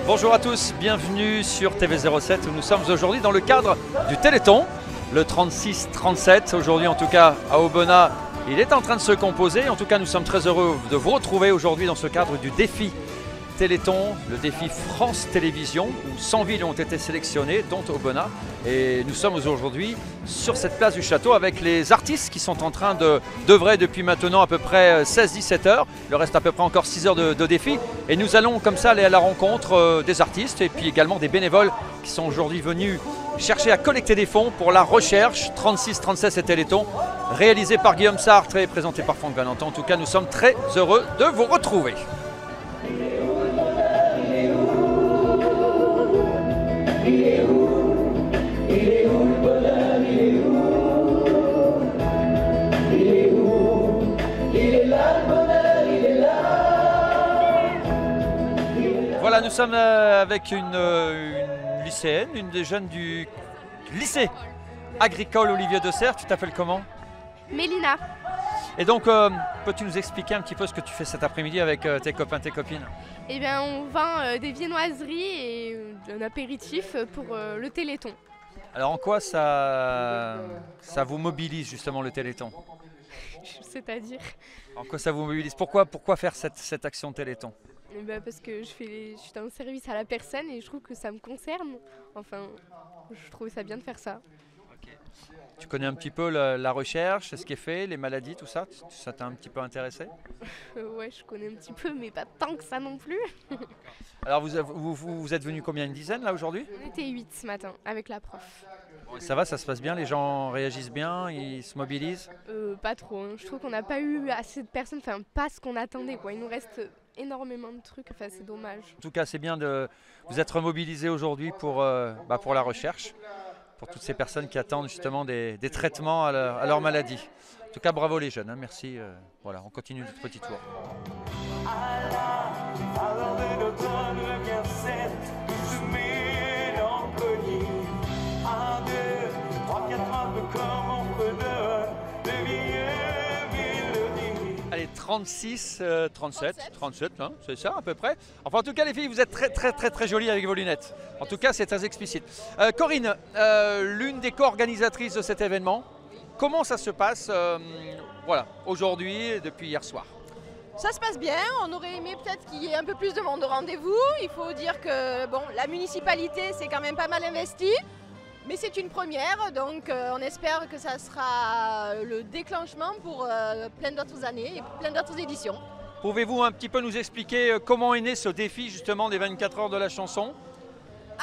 Bonjour à tous, bienvenue sur TV07 où nous sommes aujourd'hui dans le cadre du Téléthon, le 36-37. Aujourd'hui en tout cas à Aubenas, il est en train de se composer. En tout cas nous sommes très heureux de vous retrouver aujourd'hui dans ce cadre du défi Téléthon, le défi France Télévisions, où 100 villes ont été sélectionnées, dont Aubenas. Et nous sommes aujourd'hui sur cette place du château avec les artistes qui sont en train d'œuvrer depuis maintenant à peu près 16-17 heures. Il leur reste à peu près encore 6 heures de défi. Et nous allons comme ça aller à la rencontre des artistes et puis également des bénévoles qui sont aujourd'hui venus chercher à collecter des fonds pour la recherche 36-37 et Téléthon, réalisé par Guillaume Sartre et présenté par Franck Valentin. En tout cas, nous sommes très heureux de vous retrouver. Voilà, nous sommes avec une lycéenne, une des jeunes du lycée agricole Olivier de Serres. Tu t'appelles comment? Mélina. Et donc, peux-tu nous expliquer un petit peu ce que tu fais cet après-midi avec tes copains, tes copines? Eh bien, on vend des viennoiseries et un apéritif pour le Téléthon. Alors, en quoi ça vous mobilise justement le Téléthon? C'est-à-dire? En quoi ça vous mobilise? Pourquoi faire cette action Téléthon? Eh bien, parce que je suis dans le service à la personne et je trouve que ça me concerne. Enfin, je trouve ça bien de faire ça. Okay. Tu connais un petit peu la recherche, ce qui est fait, les maladies, tout ça? Ça t'a un petit peu intéressé? Ouais, je connais un petit peu, mais pas tant que ça non plus. Alors, vous êtes venus combien? Une dizaine là aujourd'hui? On était 8 ce matin avec la prof. Bon, ça va, ça se passe bien? Les gens réagissent bien? Ils se mobilisent? Pas trop. Hein. Je trouve qu'on n'a pas eu assez de personnes, enfin pas ce qu'on attendait, quoi. Il nous reste énormément de trucs, enfin c'est dommage. En tout cas, c'est bien de vous être mobilisés aujourd'hui pour la recherche, pour toutes ces personnes qui attendent justement des traitements à leur maladie. En tout cas, bravo les jeunes, hein, merci. Voilà, on continue notre petit tour. Allez, 36, 37, hein, c'est ça à peu près. Enfin en tout cas les filles, vous êtes très jolies avec vos lunettes. En tout cas c'est très explicite. Corinne, l'une des co-organisatrices de cet événement, comment ça se passe voilà, aujourd'hui depuis hier soir? Ça se passe bien, on aurait aimé peut-être qu'il y ait un peu plus de monde au rendez-vous. Il faut dire que bon, la municipalité s'est quand même pas mal investie. Mais c'est une première, donc on espère que ça sera le déclenchement pour plein d'autres années et plein d'autres éditions. Pouvez-vous un petit peu nous expliquer comment est né ce défi justement des 24 heures de la chanson?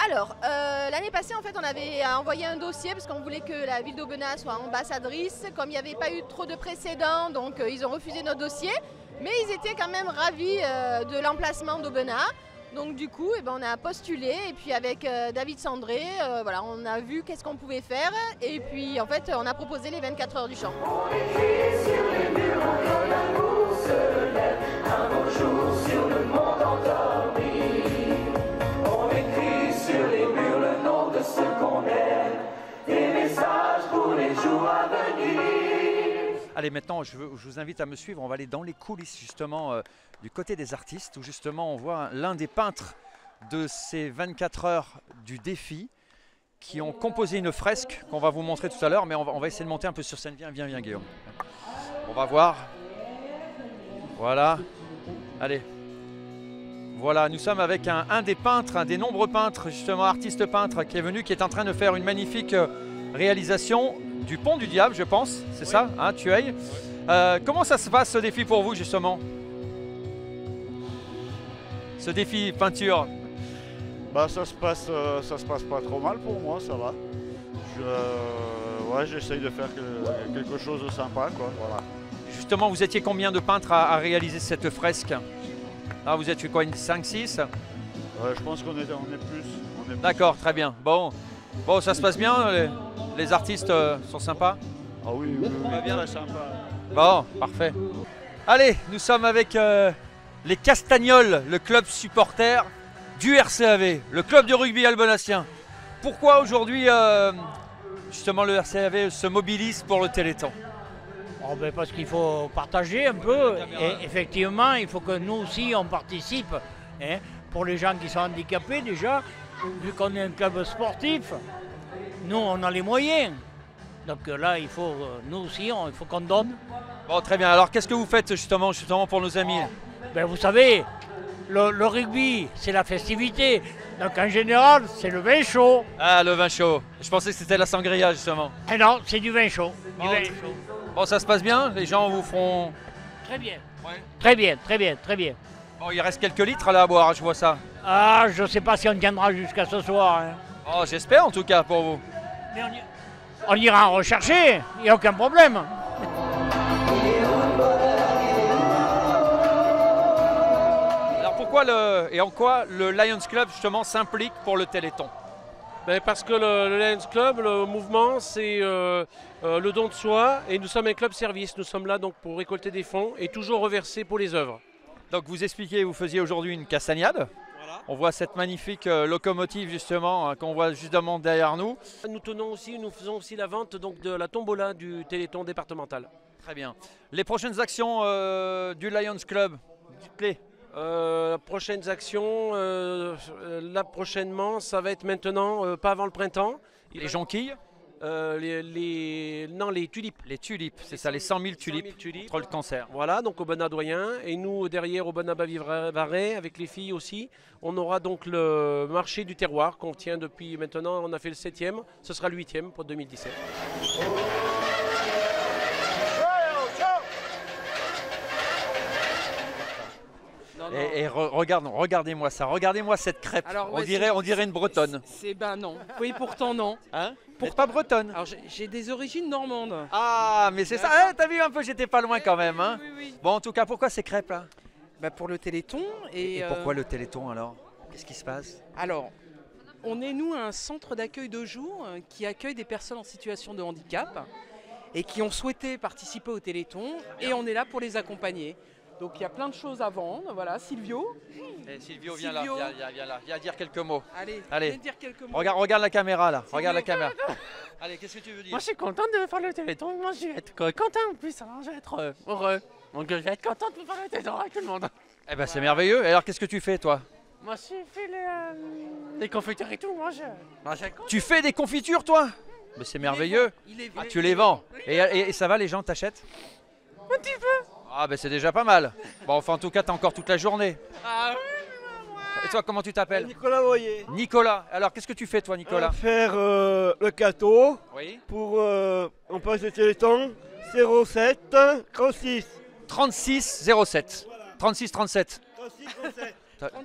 Alors, l'année passée, en fait, on avait envoyé un dossier parce qu'on voulait que la ville d'Aubenas soit ambassadrice. Comme il n'y avait pas eu trop de précédents, donc ils ont refusé notre dossier. Mais ils étaient quand même ravis de l'emplacement d'Aubenas. Donc du coup, on a postulé et puis avec David Sandré, voilà, on a vu qu'est-ce qu'on pouvait faire et puis en fait on a proposé les 24 heures du chant. On écrit sur les murs quand l'amour se lève, un beau jour sur le monde endormi. On écrit sur les murs le nom de ceux qu'on aime, des messages pour les jours à venir. Allez, maintenant je vous invite à me suivre, on va aller dans les coulisses justement du côté des artistes où justement on voit l'un des peintres de ces 24 heures du défi qui ont composé une fresque qu'on va vous montrer tout à l'heure, mais on va essayer de monter un peu sur scène. Viens Guillaume. On va voir. Voilà. Allez. Voilà, nous sommes avec un des peintres, un des nombreux peintres, justement artiste peintre qui est venu, qui est en train de faire une magnifique réalisation du Pont du Diable, je pense. C'est ça, hein, Thueil. Comment ça se passe ce défi pour vous justement? Ce défi peinture? Bah ça se passe pas trop mal pour moi, ça va. Ouais, j'essaye de faire quelque chose de sympa, quoi. Voilà. Justement, vous étiez combien de peintres à réaliser cette fresque? Là, vous êtes quoi, une 5-6? Je pense qu'on est plus. D'accord, très bien. Bon, ça se passe bien, les artistes sont sympas? Ah oui, bien très sympa. Bon, parfait. Allez, nous sommes avec les Castagnols, le club supporter du RCAV, le club de rugby albenassien. Pourquoi aujourd'hui, justement, le RCAV se mobilise pour le Téléthon? Oh ben parce qu'il faut partager un peu et effectivement il faut que nous aussi on participe hein, pour les gens qui sont handicapés déjà, vu qu'on est un club sportif, nous on a les moyens. Donc là, il faut, nous aussi, il faut qu'on donne. Bon, très bien. Alors, qu'est-ce que vous faites justement pour nos amis? Ben, vous savez, le rugby, c'est la festivité. Donc en général, c'est le vin chaud. Ah, le vin chaud. Je pensais que c'était la sangria justement. Et non, c'est du vin chaud. Bon, bon, ça se passe bien? Les gens vous feront... Très bien. Ouais. Très bien, très bien, très bien. Bon, il reste quelques litres là à boire, je vois ça. Ah, je ne sais pas si on tiendra jusqu'à ce soir. Hein. Oh, j'espère en tout cas pour vous. Mais on ira en rechercher, il n'y a aucun problème. Alors pourquoi et en quoi le Lions Club justement s'implique pour le Téléthon? Ben parce que le Lions Club, le mouvement, c'est le don de soi et nous sommes un club service. Nous sommes là donc pour récolter des fonds et toujours reverser pour les œuvres. Donc vous expliquez, vous faisiez aujourd'hui une castagnade. Voilà. On voit cette magnifique locomotive justement hein, qu'on voit justement derrière nous. Nous faisons aussi la vente donc, de la tombola du Téléthon départemental. Très bien. Les prochaines actions du Lions Club, dites-les. Prochaines actions, là prochainement, ça va être maintenant, pas avant le printemps. Les jonquilles Non, les tulipes. Les tulipes, c'est ça, les 100 000 tulipes contre le cancer. Voilà, donc au Bonnat doyen. Et nous, derrière, au Bonnat Bavivarais, avec les filles aussi, on aura donc le marché du terroir qu'on tient depuis maintenant, on a fait le 7e, ce sera le 8e pour 2017. Et regardez-moi ça, regardez-moi cette crêpe. Alors, ouais, on dirait une bretonne. Ben non. Oui, pourtant non. Hein? Pas bretonne. Alors j'ai des origines normandes. Ah, mais c'est ça, hein, t'as vu un peu, j'étais pas loin quand même. Hein? Oui. Bon, en tout cas, pourquoi ces crêpes là? Bah, pour le Téléthon. Et pourquoi le Téléthon alors? Qu'est-ce qui se passe? Alors, on est nous un centre d'accueil de jour qui accueille des personnes en situation de handicap et qui ont souhaité participer au Téléthon et on est là pour les accompagner. Donc il y a plein de choses à vendre. Voilà, Silvio. Silvio, viens là, viens dire quelques mots. Allez. Viens dire quelques mots. Regarde la caméra là, regarde la caméra. Allez, qu'est-ce que tu veux dire? Moi je suis contente de faire le Téléthon, moi je vais être content en plus, hein. Je vais être heureux. Donc je vais être contente de faire le Téléthon avec tout le monde. Eh ben c'est merveilleux. Et alors qu'est-ce que tu fais toi? Moi je fais les confitures et tout, Tu fais des confitures toi? Mais c'est merveilleux. Tu les vends. Et ça va, les gens t'achètent? Un petit peu. Ah ben c'est déjà pas mal. Bon enfin en tout cas t'as encore toute la journée. Ah oui. Et toi comment tu t'appelles? Nicolas Boyer. Nicolas. Alors qu'est-ce que tu fais toi Nicolas? Faire le gâteau. Oui. Pour on passe le Téléthon 07 36. 36 07. 36 37.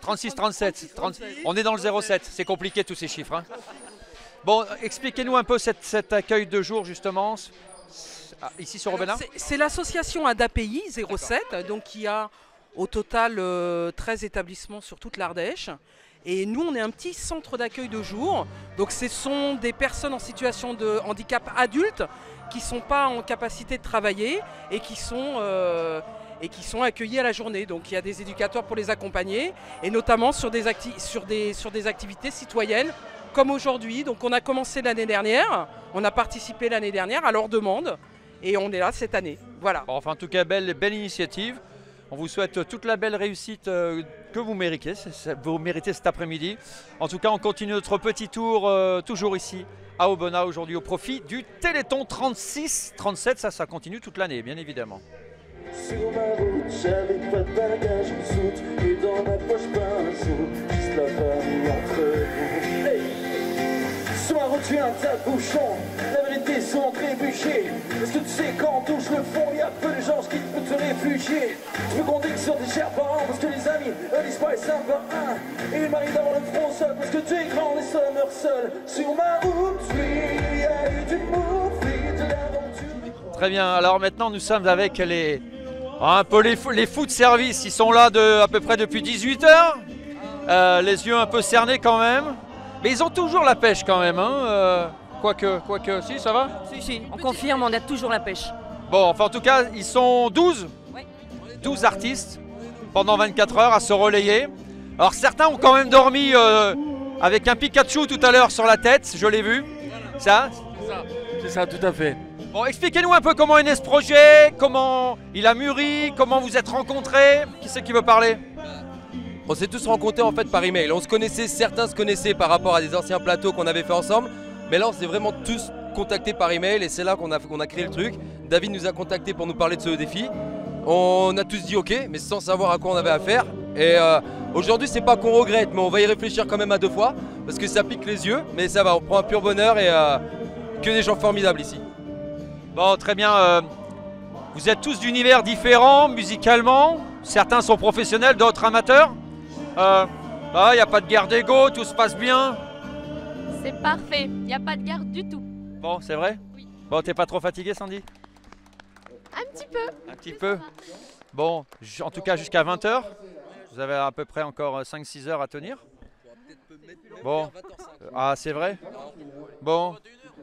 36 37. On est dans le 07. C'est compliqué tous ces chiffres. Hein. Bon, expliquez-nous un peu cet accueil de jour justement. Ici sur Aubenas. C'est l'association ADAPI 07, donc qui a au total 13 établissements sur toute l'Ardèche. Et nous, on est un petit centre d'accueil de jour. Donc ce sont des personnes en situation de handicap adultes qui ne sont pas en capacité de travailler et qui sont accueillis à la journée. Donc il y a des éducateurs pour les accompagner et notamment sur des activités citoyennes comme aujourd'hui. Donc on a commencé l'année dernière, on a participé l'année dernière à leur demande. Et on est là cette année, voilà. Bon, enfin en tout cas, belle initiative. On vous souhaite toute la belle réussite que vous méritez cet après-midi. En tout cas, on continue notre petit tour toujours ici à Aubenas aujourd'hui au profit du Téléthon 36-37. Ça continue toute l'année, bien évidemment. Sur ma route, j'avais pas de bagages en soute et dans ma poche pas un sou, juste la famille entre nous. Hey, sur ma route, tu as un tas de bouchons, la vérité sont trébuchés. Est-ce que tu sais quand on touche le fond, il y a peu de gens qui peuvent te réfugier. Tu peux compter que sur tes chers parents parce que les amis eux disparaissent un par un. Et il m'arrive d'avoir le front seul parce que tu es grand et seul meurt seul. Sur ma route, oui, il y a eu du mauvais, de l'aventure. Très bien, alors maintenant nous sommes avec les fous de service. Ils sont là à peu près depuis 18 h. Les yeux un peu cernés quand même. Mais ils ont toujours la pêche quand même. Hein, quoique, si, ça va? Si, on confirme, on a toujours la pêche. Bon, enfin en tout cas, ils sont 12. Oui. 12 artistes pendant 24 heures à se relayer. Alors certains ont quand même dormi avec un Pikachu tout à l'heure sur la tête, je l'ai vu. Ça? C'est ça, tout à fait. Bon, expliquez-nous un peu comment est né ce projet, comment il a mûri, comment vous êtes rencontrés. Qui c'est qui veut parler? On s'est tous rencontrés en fait par email. On se connaissait, certains se connaissaient par rapport à des anciens plateaux qu'on avait fait ensemble. Mais là, on s'est vraiment tous contactés par email et c'est là qu'on a créé le truc. David nous a contactés pour nous parler de ce défi. On a tous dit ok, mais sans savoir à quoi on avait affaire. Et aujourd'hui, c'est pas qu'on regrette, mais on va y réfléchir quand même à 2 fois parce que ça pique les yeux. Mais ça va, on prend un pur bonheur et que des gens formidables ici. Bon, très bien. Vous êtes tous d'univers différents musicalement. Certains sont professionnels, d'autres amateurs. Il n'y a pas de guerre d'ego, tout se passe bien. C'est parfait, il n'y a pas de guerre du tout. Bon, c'est vrai? Oui. Bon, t'es pas trop fatigué, Sandy? Un petit peu. Un petit peu. Bon, en tout cas jusqu'à 20h. Vous avez à peu près encore 5-6 heures à tenir. Bon. Ah, c'est vrai? Bon.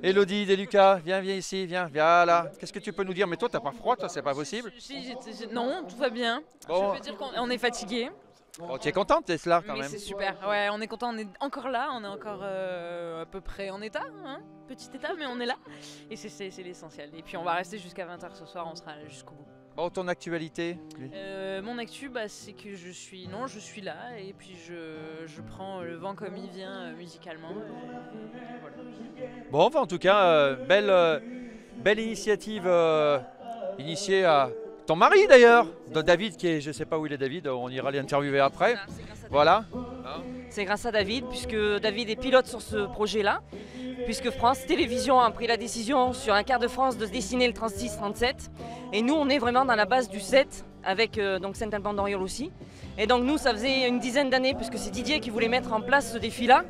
Elodie, Deluca, viens ici, viens là. Qu'est-ce que tu peux nous dire? Mais toi, t'as pas froid, toi, c'est pas possible? Non, tout va bien. Bon. Je peux dire qu'on est fatigué. Bon, tu es contente d'être là quand Mais même? c'est super. Ouais, on est content, on est encore là, on est encore à peu près en état, hein, petit état, mais on est là. Et c'est l'essentiel. Et puis on va rester jusqu'à 20h ce soir, on sera jusqu'au bout. Bon, ton actualité? Mon actu, c'est que je suis là et puis je prends le vent comme il vient musicalement. Voilà. Bon, enfin, en tout cas, belle initiative initiée à ton mari d'ailleurs, de David, qui est, je sais pas où il est David, on ira l'interviewer après. Voilà. C'est grâce à David, puisque David est pilote sur ce projet-là, puisque France Télévisions a pris la décision sur un quart de France de dessiner le 36-37. Et nous, on est vraiment dans la base du 7, avec donc Saint-Alban-d'Oriol aussi. Et donc nous, ça faisait une dizaine d'années, puisque c'est Didier qui voulait mettre en place ce défi-là.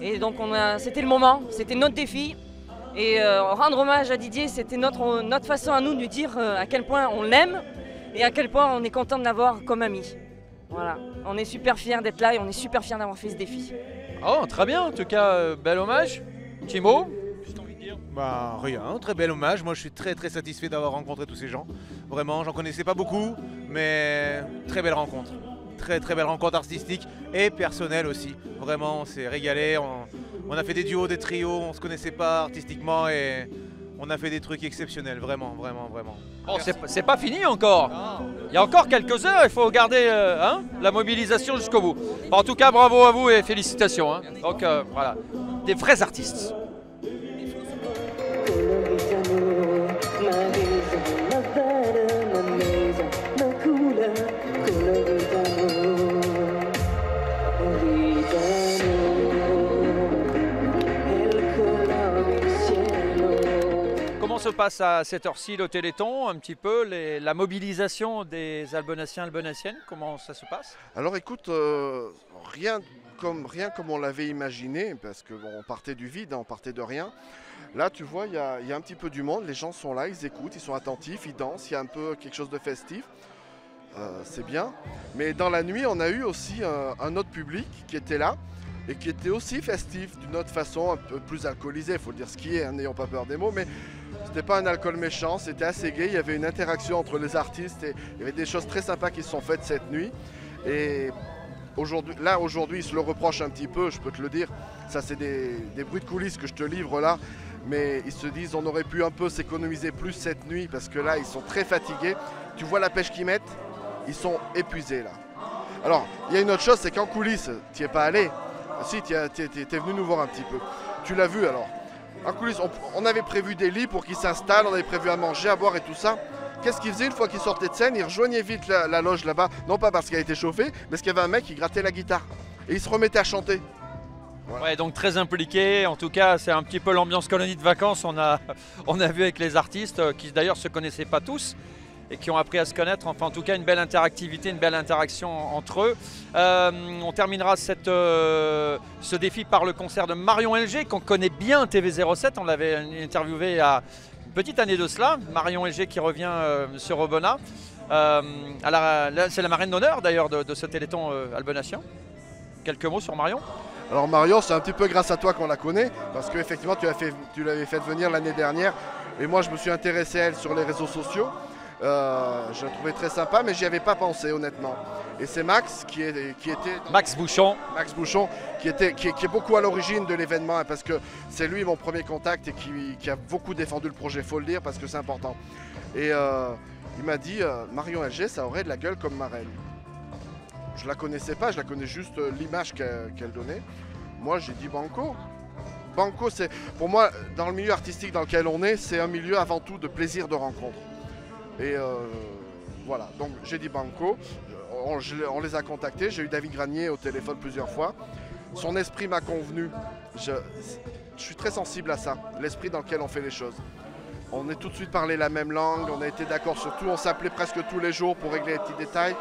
Et donc c'était le moment, c'était notre défi. Et rendre hommage à Didier, c'était notre façon à nous de lui dire à quel point on l'aime et à quel point on est content de l'avoir comme ami. Voilà, on est super fiers d'être là et on est super fiers d'avoir fait ce défi. Oh, très bien, en tout cas, bel hommage. Petit mot? Rien, très bel hommage. Moi je suis très satisfait d'avoir rencontré tous ces gens. Vraiment, j'en connaissais pas beaucoup, mais très belle rencontre. Très belle rencontre artistique et personnelle aussi. Vraiment, on s'est régalé. On a fait des duos, des trios, on se connaissait pas artistiquement et on a fait des trucs exceptionnels, vraiment. Bon, c'est pas fini encore. Il y a encore quelques heures, il faut garder la mobilisation jusqu'au bout. Bon, en tout cas, bravo à vous et félicitations. Donc voilà, des vrais artistes. Comment se passe à cette heure-ci le Téléthon, un petit peu, la mobilisation des Albonaciens, Albonaciennes, comment ça se passe? Alors écoute, rien comme on l'avait imaginé, parce qu'on partait du vide, on partait de rien. Là tu vois, il y a un petit peu du monde, les gens sont là, ils écoutent, ils sont attentifs, ils dansent, il y a un peu quelque chose de festif. C'est bien. Mais dans la nuit, on a eu aussi un autre public qui était là et qui était aussi festif d'une autre façon, un peu plus alcoolisé, il faut le dire ce qui est, n'ayons pas peur des mots, mais c'était pas un alcool méchant, c'était assez gai, il y avait une interaction entre les artistes et il y avait des choses très sympas qui se sont faites cette nuit. Et aujourd'hui, ils se le reprochent un petit peu, je peux te le dire, ça c'est des bruits de coulisses que je te livre là, mais ils se disent on aurait pu un peu s'économiser plus cette nuit parce que là ils sont très fatigués. Tu vois la pêche qu'ils mettent, ils sont épuisés là. Alors, il y a une autre chose, c'est qu'en coulisses, tu n'y es pas allé. Si, tu es venu nous voir un petit peu. Tu l'as vu alors. En coulisses, on avait prévu des lits pour qu'ils s'installent, on avait prévu à manger, à boire et tout ça. Qu'est-ce qu'ils faisaient une fois qu'ils sortaient de scène? Ils rejoignaient vite la loge là-bas, non pas parce qu'elle était chauffée, mais parce qu'il y avait un mec qui grattait la guitare. Et ils se remettaient à chanter. Voilà. Ouais, donc très impliqué. En tout cas, c'est un petit peu l'ambiance colonie de vacances. On a vu avec les artistes qui d'ailleurs se connaissaient pas tous et qui ont appris à se connaître. Enfin, en tout cas, une belle interactivité, une belle interaction entre eux. On terminera ce défi par le concert de Marion LG, qu'on connaît bien TV07. On l'avait interviewé il y a une petite année de cela. Marion LG qui revient sur Aubenas. C'est la marraine d'honneur d'ailleurs de ce Téléthon albonacien. Quelques mots sur Marion? Alors Marion, c'est un petit peu grâce à toi qu'on la connaît, parce qu'effectivement tu l'avais fait venir l'année dernière, et moi je me suis intéressé à elle sur les réseaux sociaux. Je la trouvais très sympa, mais j'y avais pas pensé honnêtement. Et c'est Max qui était... Max Bouchon. Max Bouchon, qui est beaucoup à l'origine de l'événement, hein, parce que c'est lui mon premier contact et qui a beaucoup défendu le projet, faut le dire, parce que c'est important. Et il m'a dit, Marion LG, ça aurait de la gueule comme marraine. je la connaissais pas, je la connais juste l'image qu'elle donnait. Moi, j'ai dit banco. Banco, c'est pour moi, dans le milieu artistique dans lequel on est, c'est un milieu avant tout de plaisir de rencontre. Et voilà, donc j'ai dit banco. On les a contactés. J'ai eu David Granier au téléphone plusieurs fois. Son esprit m'a convenu. Je suis très sensible à ça, l'esprit dans lequel on fait les choses. On est tout de suite parlé la même langue, on a été d'accord sur tout, on s'appelait presque tous les jours pour régler les petits détails,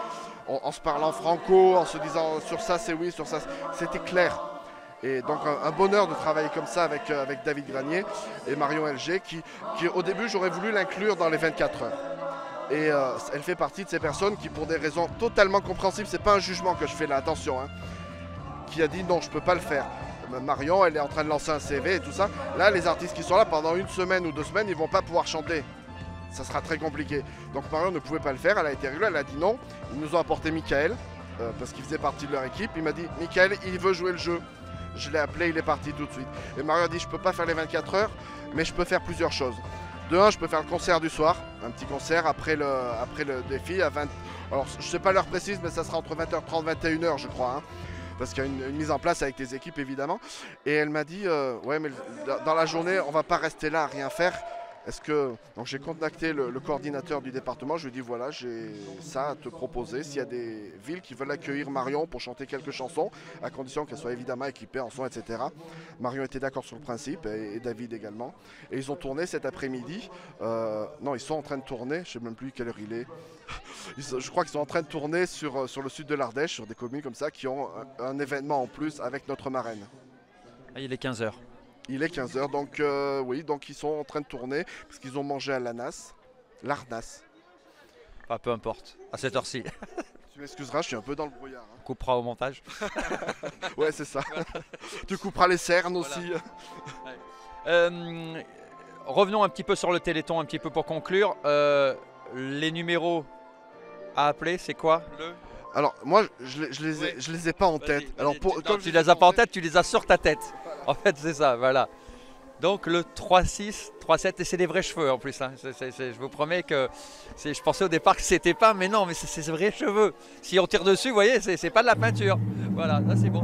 en se parlant franco, en se disant sur ça c'est oui, sur ça c'était clair. Et donc un bonheur de travailler comme ça avec David Granier et Marion LG qui au début j'aurais voulu l'inclure dans les 24 heures. Et elle fait partie de ces personnes qui pour des raisons totalement compréhensibles, c'est pas un jugement que je fais là, attention, hein, qui a dit non je peux pas le faire. Marion, elle est en train de lancer un CV et tout ça. Là, les artistes qui sont là pendant 1 semaine ou 2 semaines, ils vont pas pouvoir chanter. Ça sera très compliqué. Donc Marion ne pouvait pas le faire, elle a été réglée, elle a dit non. Ils nous ont apporté Michael, parce qu'il faisait partie de leur équipe. Il m'a dit, Michael, il veut jouer le jeu. Je l'ai appelé, il est parti tout de suite. Et Marion a dit, je peux pas faire les 24 heures, mais je peux faire plusieurs choses. De un, je peux faire le concert du soir, un petit concert après le défi à 20. Alors, je sais pas l'heure précise, mais ça sera entre 20h30 et 21h, je crois. Hein. Parce qu'il y a une mise en place avec tes équipes évidemment. Et elle m'a dit, ouais mais dans la journée on va pas rester là à rien faire. Donc j'ai contacté le coordinateur du département, je lui ai dit voilà j'ai ça à te proposer. S'il y a des villes qui veulent accueillir Marion pour chanter quelques chansons, à condition qu'elle soit évidemment équipée en son, etc. Marion était d'accord sur le principe et David également. Et ils ont tourné cet après-midi. Non, ils sont en train de tourner, je sais même plus quelle heure il est. Je crois qu'ils sont en train de tourner sur le sud de l'Ardèche, sur des communes comme ça, qui ont un événement en plus avec notre marraine. Ah, il est 15h. Il est 15h, donc oui, donc ils sont en train de tourner, parce qu'ils ont mangé à l'Arnas. Enfin, peu importe, à cette heure-ci. Tu m'excuseras, je suis un peu dans le brouillard. Hein. On coupera au montage. Ouais, c'est ça. Voilà. Tu couperas les cernes voilà. Aussi. Ouais. Revenons un petit peu sur le Téléthon, un petit peu pour conclure. Les numéros à appeler, c'est quoi Alors moi je les ai pas en tête. Alors tu les as pas en tête, tu les as sur ta tête. En fait c'est ça, voilà. Donc le 3-6, 3-7 et c'est des vrais cheveux en plus. Hein. Je vous promets que je pensais au départ que c'était pas, mais non, mais c'est vrais cheveux. Si on tire dessus, vous voyez, c'est pas de la peinture. Voilà, là c'est bon.